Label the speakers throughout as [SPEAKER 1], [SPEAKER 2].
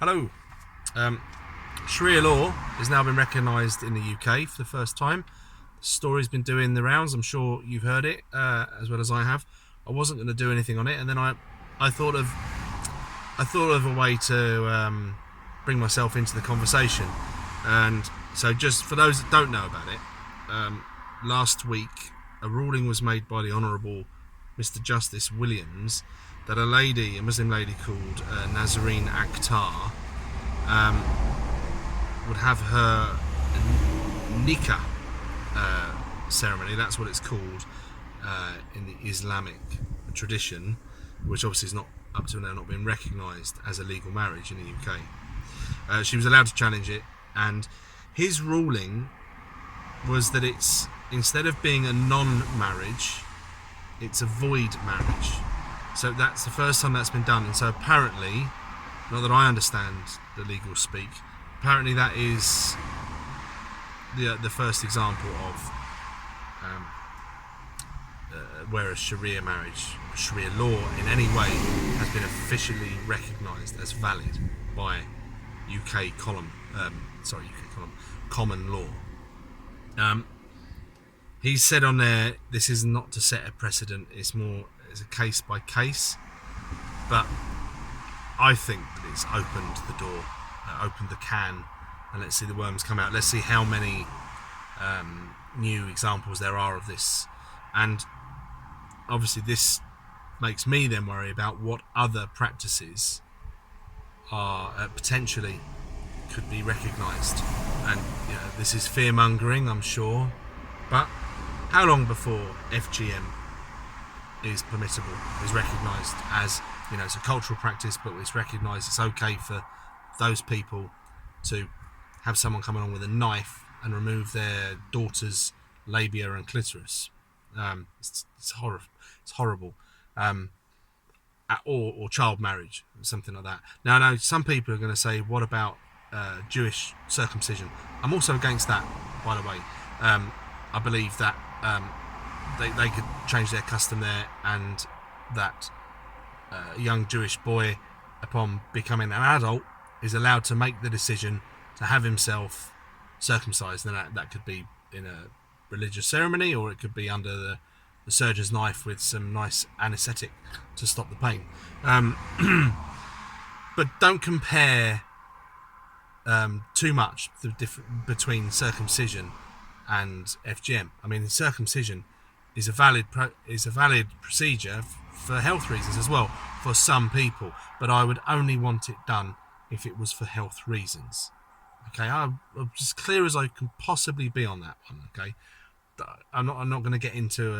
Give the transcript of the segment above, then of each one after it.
[SPEAKER 1] Hello. Um, Sharia law has now been recognised in the UK for the first time. The story's been doing the rounds. I'm sure you've heard it as well as I have. I wasn't going to do anything on it, and then I thought of a way to bring myself into the conversation. And so, just for those that don't know about it, last week a ruling was made by the Honourable Mr. Justice Williams that a Muslim lady called Nazarene Akhtar, would have her nikah ceremony. That's what it's called in the Islamic tradition, which obviously is not up to now not been recognised as a legal marriage in the UK. She was allowed to challenge it, and his ruling was that it's, instead of being a non-marriage, it's a void marriage. So that's the first time that's been done. And so apparently, not that I understand the legal speak, apparently that is the first example of where a Sharia marriage, Sharia law in any way, has been officially recognised as valid by common law. He said on there, this is not to set a precedent, it's a case by case, but I think that it's opened the door, opened the can, and let's see the worms come out. Let's see how many new examples there are of this. And obviously this makes me then worry about what other practices are potentially could be recognised. And this is fear mongering, I'm sure, but how long before FGM is permissible, is recognised as, it's a cultural practice, but it's recognised it's okay for those people to have someone come along with a knife and remove their daughter's labia and clitoris? It's horrible. Or child marriage, something like that. Now, I know some people are going to say, what about Jewish circumcision? I'm also against that, by the way. I believe that they could change their custom there, and that a young Jewish boy, upon becoming an adult, is allowed to make the decision to have himself circumcised. And that could be in a religious ceremony, or it could be under the surgeon's knife with some nice anaesthetic to stop the pain. But don't compare too much between circumcision and FGM. I mean, circumcision is a valid procedure for health reasons as well for some people, but I would only want it done if it was for health reasons. Okay, I'm as clear as I can possibly be on that one. Okay, I'm not going to get into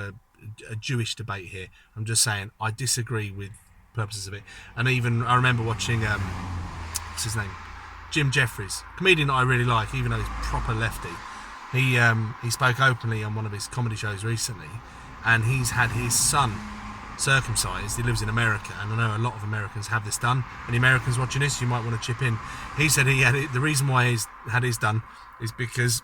[SPEAKER 1] a Jewish debate here. I'm just saying I disagree with purposes of it. And even I remember watching what's his name, Jim Jeffries, comedian that I really like, even though he's proper lefty. He spoke openly on one of his comedy shows recently, and he's had his son circumcised. He lives in America, and I know a lot of Americans have this done. Any Americans watching this, you might want to chip in. He said he had it, the reason why he's had his done is because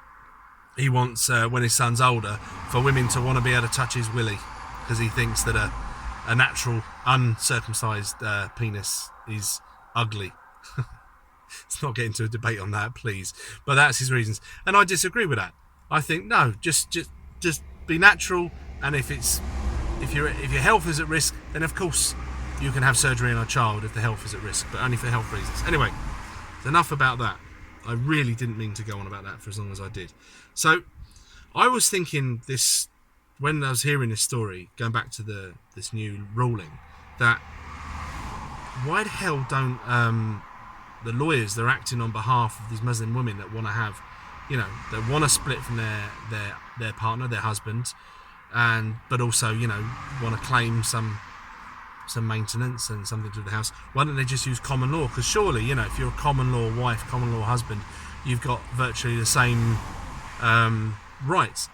[SPEAKER 1] he wants, when his son's older, for women to want to be able to touch his willy, because he thinks that a natural uncircumcised penis is ugly. Let's not get into a debate on that, please. But that's his reasons, and I disagree with that. I think no, just be natural, and if your health is at risk, then of course you can have surgery on a child if the health is at risk, but only for health reasons. Anyway, enough about that. I really didn't mean to go on about that for as long as I did. So I was thinking this when I was hearing this story, going back to this new ruling, that why the hell don't the lawyers that are acting on behalf of these Muslim women that want to have, that want to split from their partner, their husband, but also want to claim some maintenance and something to the house, why don't they just use common law? Because surely, if you're a common law wife, common law husband, you've got virtually the same rights.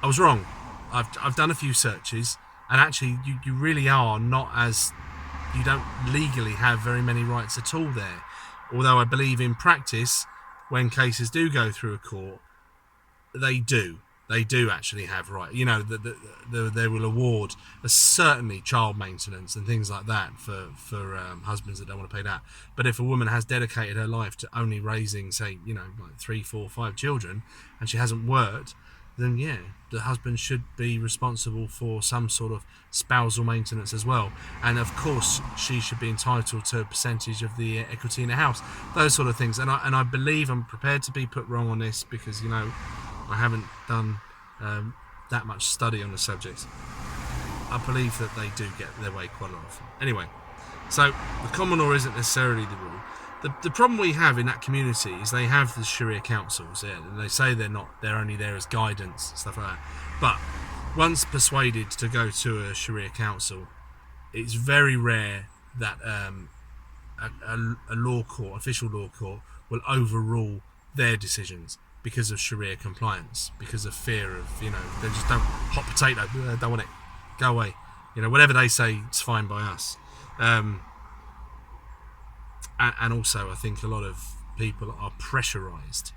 [SPEAKER 1] I was wrong. I've done a few searches, and actually you really are not, as you don't legally have very many rights at all there. Although I believe in practice, when cases do go through a court, they do. they do actually have right. You know, they will award certainly child maintenance and things like that for husbands that don't want to pay that. But if a woman has dedicated her life to only raising, say, you know, like 3, 4, 5 children, and she hasn't worked, then yeah, the husband should be responsible for some sort of spousal maintenance as well. And of course, she should be entitled to a percentage of the equity in the house. Those sort of things. And I believe, I'm prepared to be put wrong on this because, you know, I haven't done that much study on the subject. I believe that they do get their way quite often. Anyway, so the common law isn't necessarily the rule. The problem we have in that community is they have the Sharia councils, and they say they're only there as guidance, stuff like that. But once persuaded to go to a Sharia council, it's very rare that a law court, official law court, will overrule their decisions because of Sharia compliance, because of fear of, you know, they just don't, hot potato, don't want it, go away. You know, whatever they say, it's fine by us. And also, I think a lot of people are pressurised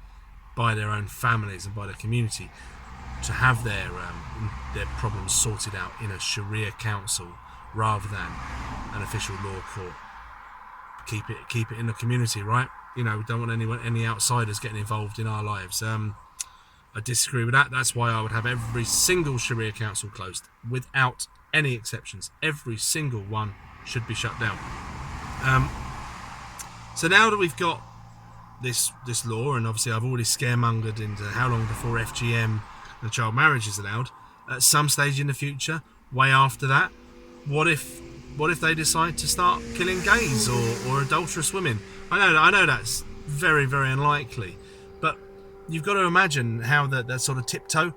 [SPEAKER 1] by their own families and by the community to have their problems sorted out in a Sharia council rather than an official law court. Keep it in the community, right? You know, we don't want any outsiders getting involved in our lives. I disagree with that. That's why I would have every single Sharia council closed, without any exceptions. Every single one should be shut down. So now that we've got this law, and obviously I've already scaremongered into how long before FGM and child marriage is allowed, at some stage in the future, way after that, what if they decide to start killing gays or adulterous women? I know that's very, very unlikely, but you've got to imagine how that sort of tiptoe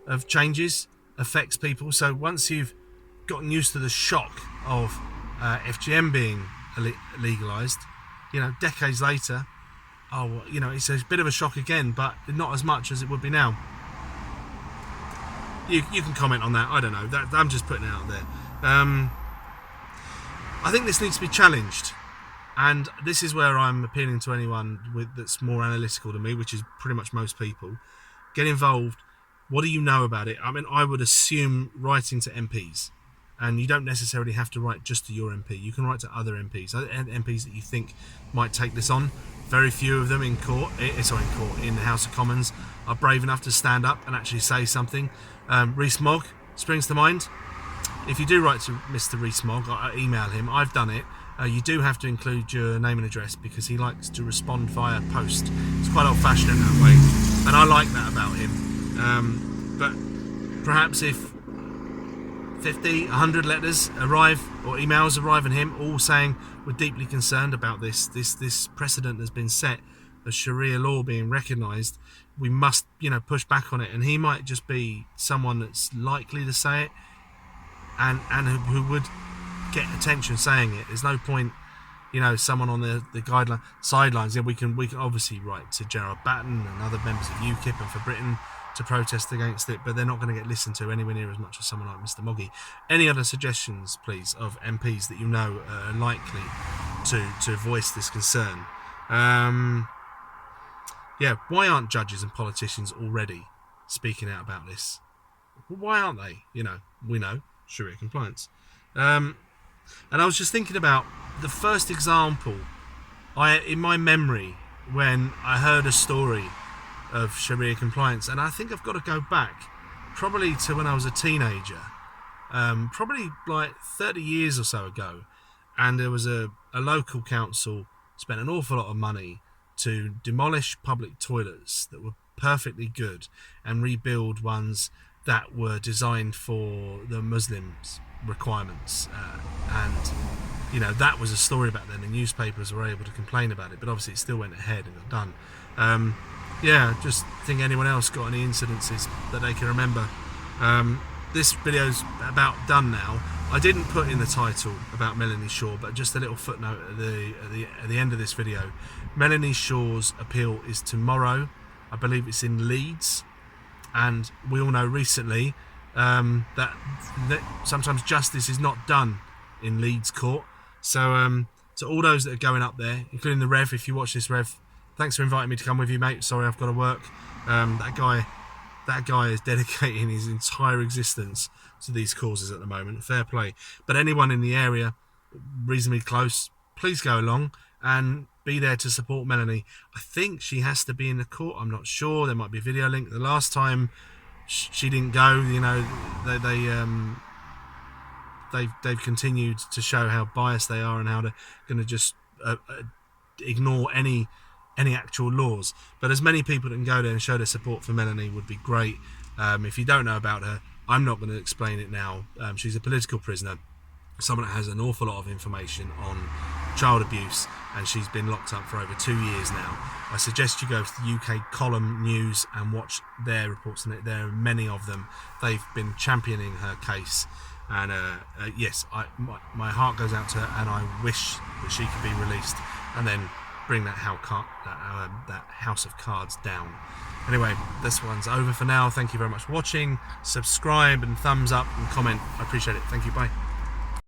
[SPEAKER 1] of changes affects people. So once you've gotten used to the shock of FGM being legalised, you know, decades later, you know, it's a bit of a shock again, but not as much as it would be now. You can comment on that. I don't know. I'm just putting it out there. I think this needs to be challenged, and this is where I'm appealing to anyone that's more analytical than me, which is pretty much most people. Get involved. What do you know about it? I mean, I would assume writing to MPs. And you don't necessarily have to write just to your MP. You can write to other MPs that you think might take this on. Very few of them in the House of Commons are brave enough to stand up and actually say something. Rees-Mogg springs to mind. If you do write to Mr. Rees-Mogg, email him. I've done it. You do have to include your name and address because he likes to respond via post. It's quite old-fashioned in that way, and I like that about him. But perhaps if 50, 100 letters arrive or emails arrive in him all saying we're deeply concerned about this precedent that's been set of Sharia law being recognised, we must, you know, push back on it. And he might just be someone that's likely to say it and who would get attention saying it. There's no point, you know, someone on the guideline sidelines. Yeah, we can obviously write to Gerard Batten and other members of UKIP and for Britain to protest against it, but they're not going to get listened to anywhere near as much as someone like Mr. Moggy. Any other suggestions, please, of MPs that you know are likely to voice this concern? Yeah, why aren't judges and politicians already speaking out about this? Why aren't they? You know, we know Sharia compliance. And I was just thinking about the first example in my memory when I heard a story of Sharia compliance, and I think I've got to go back probably to when I was a teenager, probably like 30 years or so ago, and there was a local council spent an awful lot of money to demolish public toilets that were perfectly good and rebuild ones that were designed for the Muslims' requirements, and you know, that was a story back then. The newspapers were able to complain about it, but obviously it still went ahead and got done. Yeah, just think anyone else got any incidences that they can remember. This video's about done now. I didn't put in the title about Melanie Shaw, but just a little footnote at the end of this video. Melanie Shaw's appeal is tomorrow. I believe it's in Leeds, and we all know recently that sometimes justice is not done in Leeds court. So to all those that are going up there, including the Rev, if you watch this, Rev, thanks for inviting me to come with you, mate. Sorry, I've got to work. That that guy is dedicating his entire existence to these causes at the moment. Fair play. But anyone in the area, reasonably close, please go along and be there to support Melanie. I think she has to be in the court. I'm not sure. There might be a video link. The last time she didn't go, you know, they've continued to show how biased they are and how they're going to just ignore any actual laws. But as many people that can go there and show their support for Melanie would be great. If you don't know about her, I'm not going to explain it now. She's a political prisoner, someone that has an awful lot of information on child abuse, and she's been locked up for over 2 years now. I suggest you go to the UK Column News and watch their reports on it. There are many of them. They've been championing her case, and yes, my heart goes out to her, and I wish that she could be released and then bring that house of cards down. Anyway, this one's over for now. Thank you very much for watching. Subscribe and thumbs up and comment. I appreciate it. Thank you. Bye.